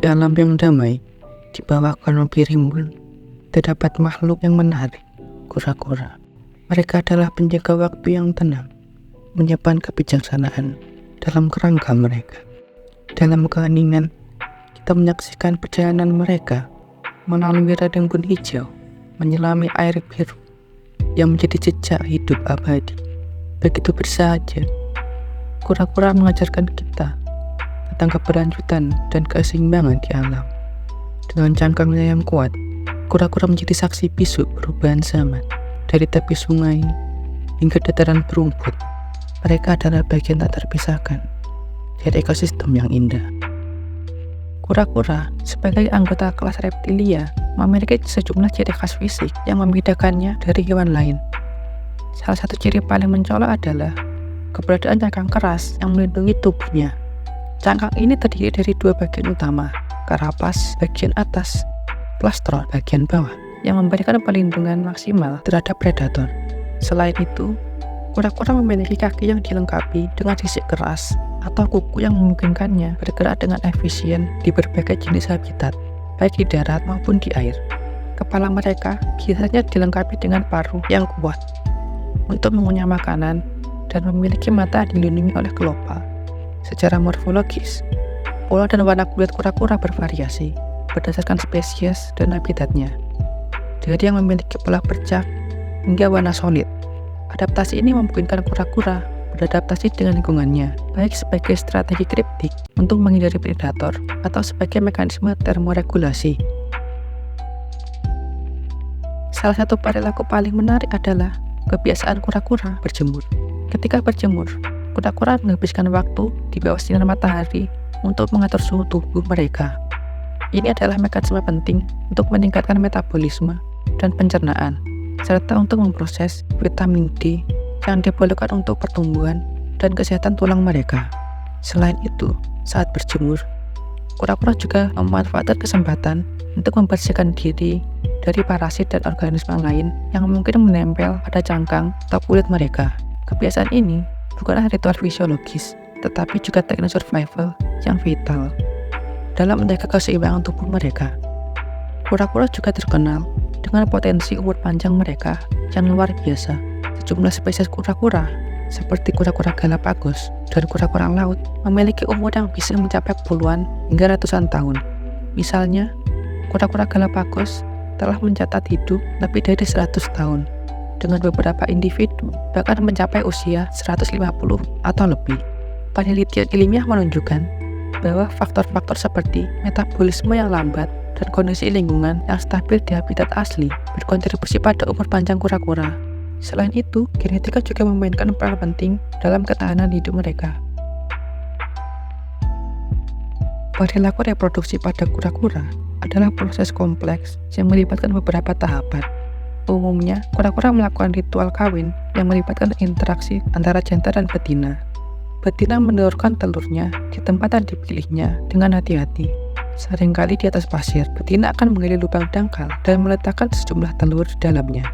Di alam yang damai, di bawah kanopi rimbun, terdapat makhluk yang menarik, kura-kura. Mereka adalah penjaga waktu yang tenang, menyimpan kebijaksanaan dalam kerangka mereka. Dalam keheningan, kita menyaksikan perjalanan mereka melalui rebun hijau, menyelami air biru yang menjadi jejak hidup abadi. Begitu bersahaja, kura-kura mengajarkan kita tentang keberlanjutan dan keseimbangan di alam. Dengan cangkangnya yang kuat, kura-kura menjadi saksi bisu perubahan zaman. Dari tepi sungai hingga dataran berumput, mereka adalah bagian tak terpisahkan dari ekosistem yang indah. Kura-kura sebagai anggota kelas reptilia memiliki sejumlah ciri khas fisik yang membedakannya dari hewan lain. Salah satu ciri paling mencolok adalah keberadaan cangkang keras yang melindungi tubuhnya. Cangkang ini terdiri dari dua bagian utama, karapas bagian atas, plastron bagian bawah, yang memberikan perlindungan maksimal terhadap predator. Selain itu, kura-kura memiliki kaki yang dilengkapi dengan sisik keras atau kuku yang memungkinkannya bergerak dengan efisien di berbagai jenis habitat, baik di darat maupun di air. Kepala mereka biasanya dilengkapi dengan paruh yang kuat untuk mengunyah makanan dan memiliki mata yang dilindungi oleh kelopak. Secara morfologis, pola dan warna kulit kura-kura bervariasi berdasarkan spesies dan habitatnya. Dari yang memiliki pola bercak hingga warna solid. Adaptasi ini memungkinkan kura-kura beradaptasi dengan lingkungannya, baik sebagai strategi kriptik untuk menghindari predator atau sebagai mekanisme termoregulasi. Salah satu perilaku paling menarik adalah kebiasaan kura-kura berjemur. Ketika berjemur, kura-kura menghabiskan waktu di bawah sinar matahari untuk mengatur suhu tubuh mereka. Ini adalah mekanisme penting untuk meningkatkan metabolisme dan pencernaan, serta untuk memproses vitamin D yang diperlukan untuk pertumbuhan dan kesehatan tulang mereka. Selain itu, saat berjemur, kura-kura juga memanfaatkan kesempatan untuk membersihkan diri dari parasit dan organisme lain yang mungkin menempel pada cangkang atau kulit mereka. Kebiasaan ini bukanlah ritual fisiologis, tetapi juga teknik survival yang vital dalam menjaga keseimbangan tubuh mereka. Kura-kura juga terkenal dengan potensi umur panjang mereka yang luar biasa. Sejumlah spesies kura-kura, seperti kura-kura Galapagos dan kura-kura laut, memiliki umur yang bisa mencapai puluhan hingga ratusan tahun. Misalnya, kura-kura Galapagos telah mencatat hidup lebih dari 100 tahun, dengan beberapa individu bahkan mencapai usia 150 atau lebih. Penelitian ilmiah menunjukkan bahwa faktor-faktor seperti metabolisme yang lambat dan kondisi lingkungan yang stabil di habitat asli berkontribusi pada umur panjang kura-kura. Selain itu, genetika juga memainkan peran penting dalam ketahanan hidup mereka. Perilaku reproduksi pada kura-kura adalah proses kompleks yang melibatkan beberapa tahapan. Umumnya, kura-kura melakukan ritual kawin yang melibatkan interaksi antara jantan dan betina. Betina menelurkan telurnya di tempat yang dipilihnya dengan hati-hati. Seringkali di atas pasir, betina akan menggali lubang dangkal dan meletakkan sejumlah telur di dalamnya.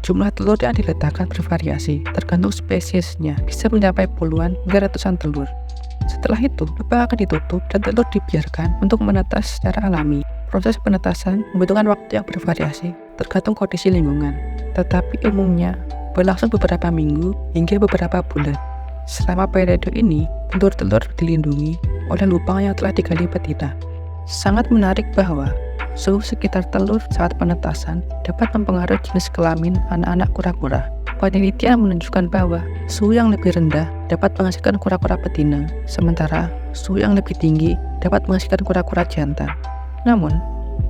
Jumlah telur yang diletakkan bervariasi, tergantung spesiesnya, bisa mencapai puluhan hingga ratusan telur. Setelah itu, lubang akan ditutup dan telur dibiarkan untuk menetas secara alami. Proses penetasan membutuhkan waktu yang bervariasi, tergantung kondisi lingkungan, tetapi umumnya berlangsung beberapa minggu hingga beberapa bulan. Selama periode ini, telur-telur dilindungi oleh lubang yang telah digali betina. Sangat menarik bahwa suhu sekitar telur saat penetasan dapat mempengaruhi jenis kelamin anak-anak kura-kura. Penelitian menunjukkan bahwa suhu yang lebih rendah dapat menghasilkan kura-kura betina, sementara suhu yang lebih tinggi dapat menghasilkan kura-kura jantan. Namun,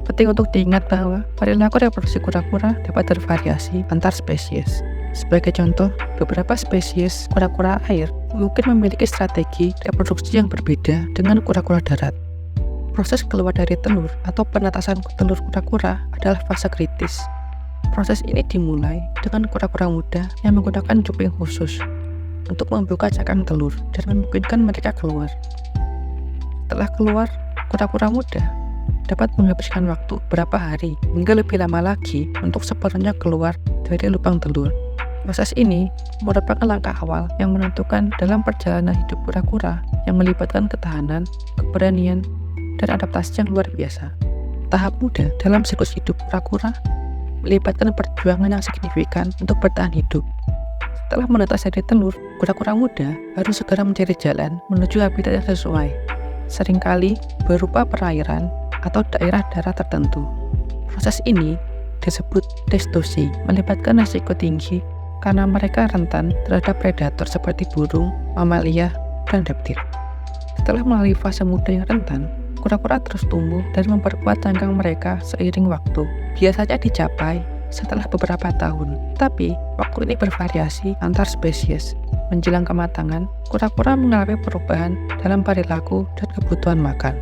penting untuk diingat bahwa perilaku reproduksi kura-kura dapat bervariasi antar spesies. Sebagai contoh, beberapa spesies kura-kura air mungkin memiliki strategi reproduksi yang berbeda dengan kura-kura darat. Proses keluar dari telur atau penetasan telur kura-kura adalah fase kritis. Proses ini dimulai dengan kura-kura muda yang menggunakan cuping khusus untuk membuka cangkang telur dan memungkinkan mereka keluar. Setelah keluar, kura-kura muda dapat menghabiskan waktu beberapa hari hingga lebih lama lagi untuk sepenuhnya keluar dari lubang telur. Proses ini merupakan langkah awal yang menentukan dalam perjalanan hidup kura-kura yang melibatkan ketahanan, keberanian, dan adaptasi yang luar biasa. Tahap muda dalam siklus hidup kura-kura melibatkan perjuangan yang signifikan untuk bertahan hidup. Setelah menetas dari telur, kura-kura muda harus segera mencari jalan menuju habitat yang sesuai, seringkali berupa perairan atau daerah darat tertentu. Proses ini disebut testosi, melibatkan risiko tinggi karena mereka rentan terhadap predator seperti burung, mamalia, dan reptil. Setelah melalui fase muda yang rentan, kura-kura terus tumbuh dan memperkuat cangkang mereka seiring waktu. Biasanya dicapai setelah beberapa tahun, tapi waktu ini bervariasi antar spesies. Menjelang kematangan, kura-kura mengalami perubahan dalam perilaku dan kebutuhan makan.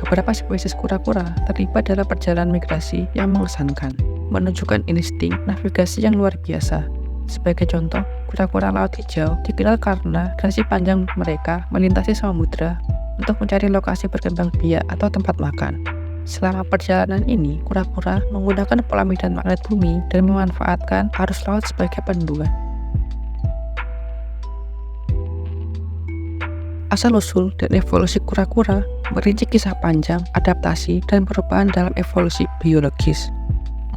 Beberapa spesies kura-kura terlibat dalam perjalanan migrasi yang mengesankan, menunjukkan insting navigasi yang luar biasa. Sebagai contoh, kura-kura laut hijau dikenal karena rasi panjang mereka melintasi samudra untuk mencari lokasi berkembang biak atau tempat makan. Selama perjalanan ini, kura-kura menggunakan pola medan magnet bumi dan memanfaatkan arus laut sebagai panduan. Asal-usul dan evolusi kura-kura merinci kisah panjang, adaptasi, dan perubahan dalam evolusi biologis.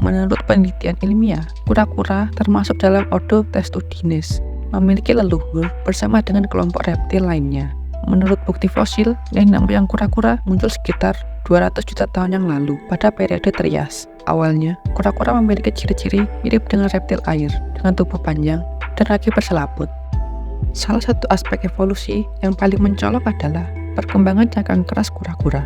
Menurut penelitian ilmiah, kura-kura termasuk dalam ordo Testudines, memiliki leluhur bersama dengan kelompok reptil lainnya. Menurut bukti fosil, nenek moyang kura-kura muncul sekitar 200 juta tahun yang lalu pada periode Trias. Awalnya, kura-kura memiliki ciri-ciri mirip dengan reptil air, dengan tubuh panjang dan kaki berselaput. Salah satu aspek evolusi yang paling mencolok adalah perkembangan cangkang keras kura-kura.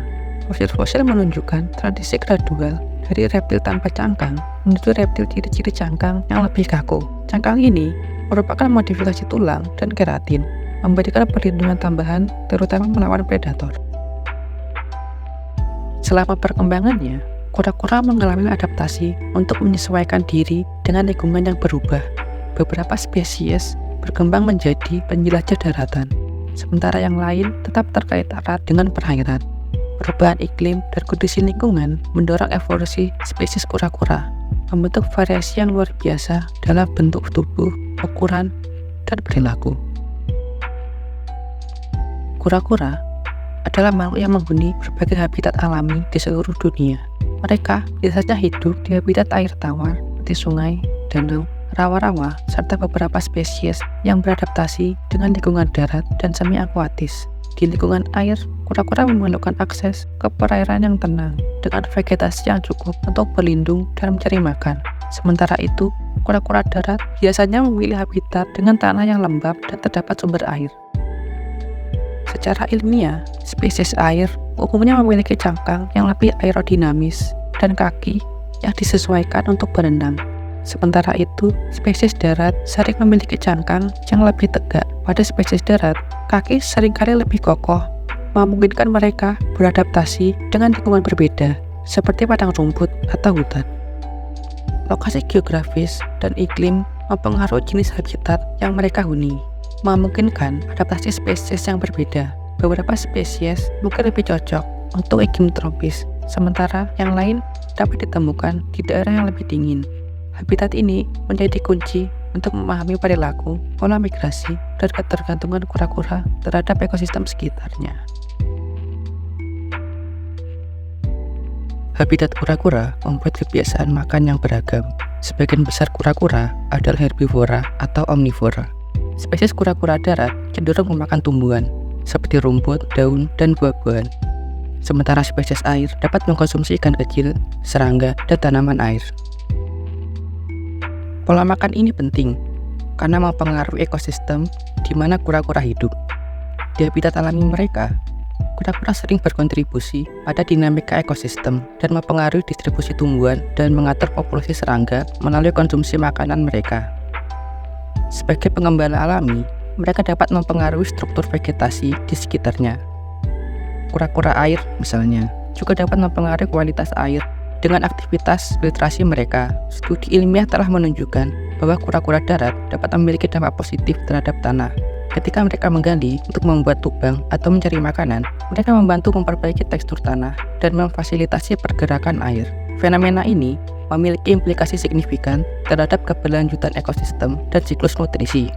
Fosil-fosil menunjukkan tradisi gradual dari reptil tanpa cangkang menuju reptil ciri-ciri cangkang yang lebih kaku. Cangkang ini merupakan modifikasi tulang dan keratin, memberikan perlindungan tambahan terutama melawan predator. Selama perkembangannya, kura-kura mengalami adaptasi untuk menyesuaikan diri dengan lingkungan yang berubah. Beberapa spesies berkembang menjadi penjelajah daratan, sementara yang lain tetap terkait erat dengan perairan. Perubahan iklim dan kondisi lingkungan mendorong evolusi spesies kura-kura, membentuk variasi yang luar biasa dalam bentuk tubuh, ukuran, dan perilaku. Kura-kura adalah makhluk yang menghuni berbagai habitat alami di seluruh dunia. Mereka biasanya hidup di habitat air tawar seperti sungai, danau, rawa-rawa, serta beberapa spesies yang beradaptasi dengan lingkungan darat dan semi-akuatis. Di lingkungan air, kura-kura memerlukan akses ke perairan yang tenang dengan vegetasi yang cukup untuk berlindung dan mencari makan. Sementara itu, kura-kura darat biasanya memilih habitat dengan tanah yang lembab dan terdapat sumber air. Secara ilmiah, spesies air umumnya memiliki cangkang yang lebih aerodinamis dan kaki yang disesuaikan untuk berenang. Sementara itu, spesies darat sering memiliki cangkang yang lebih tegak. Pada spesies darat, kaki seringkali lebih kokoh, memungkinkan mereka beradaptasi dengan lingkungan berbeda, seperti padang rumput atau hutan. Lokasi geografis dan iklim mempengaruhi jenis habitat yang mereka huni, memungkinkan adaptasi spesies yang berbeda. Beberapa spesies mungkin lebih cocok untuk iklim tropis, sementara yang lain dapat ditemukan di daerah yang lebih dingin. Habitat ini menjadi kunci untuk memahami perilaku, pola migrasi, dan ketergantungan kura-kura terhadap ekosistem sekitarnya. Habitat kura-kura membuat kebiasaan makan yang beragam. Sebagian besar kura-kura adalah herbivora atau omnivora. Spesies kura-kura darat cenderung memakan tumbuhan, seperti rumput, daun, dan buah-buahan. Sementara spesies air dapat mengkonsumsi ikan kecil, serangga, dan tanaman air. Pola makan ini penting karena mempengaruhi ekosistem di mana kura-kura hidup. Di habitat alami mereka, kura-kura sering berkontribusi pada dinamika ekosistem dan mempengaruhi distribusi tumbuhan dan mengatur populasi serangga melalui konsumsi makanan mereka. Sebagai pengembala alami, mereka dapat mempengaruhi struktur vegetasi di sekitarnya. Kura-kura air, misalnya, juga dapat mempengaruhi kualitas air dengan aktivitas filtrasi mereka. Studi ilmiah telah menunjukkan bahwa kura-kura darat dapat memiliki dampak positif terhadap tanah. Ketika mereka menggali untuk membuat lubang atau mencari makanan, mereka membantu memperbaiki tekstur tanah dan memfasilitasi pergerakan air. Fenomena ini memiliki implikasi signifikan terhadap keberlanjutan ekosistem dan siklus nutrisi.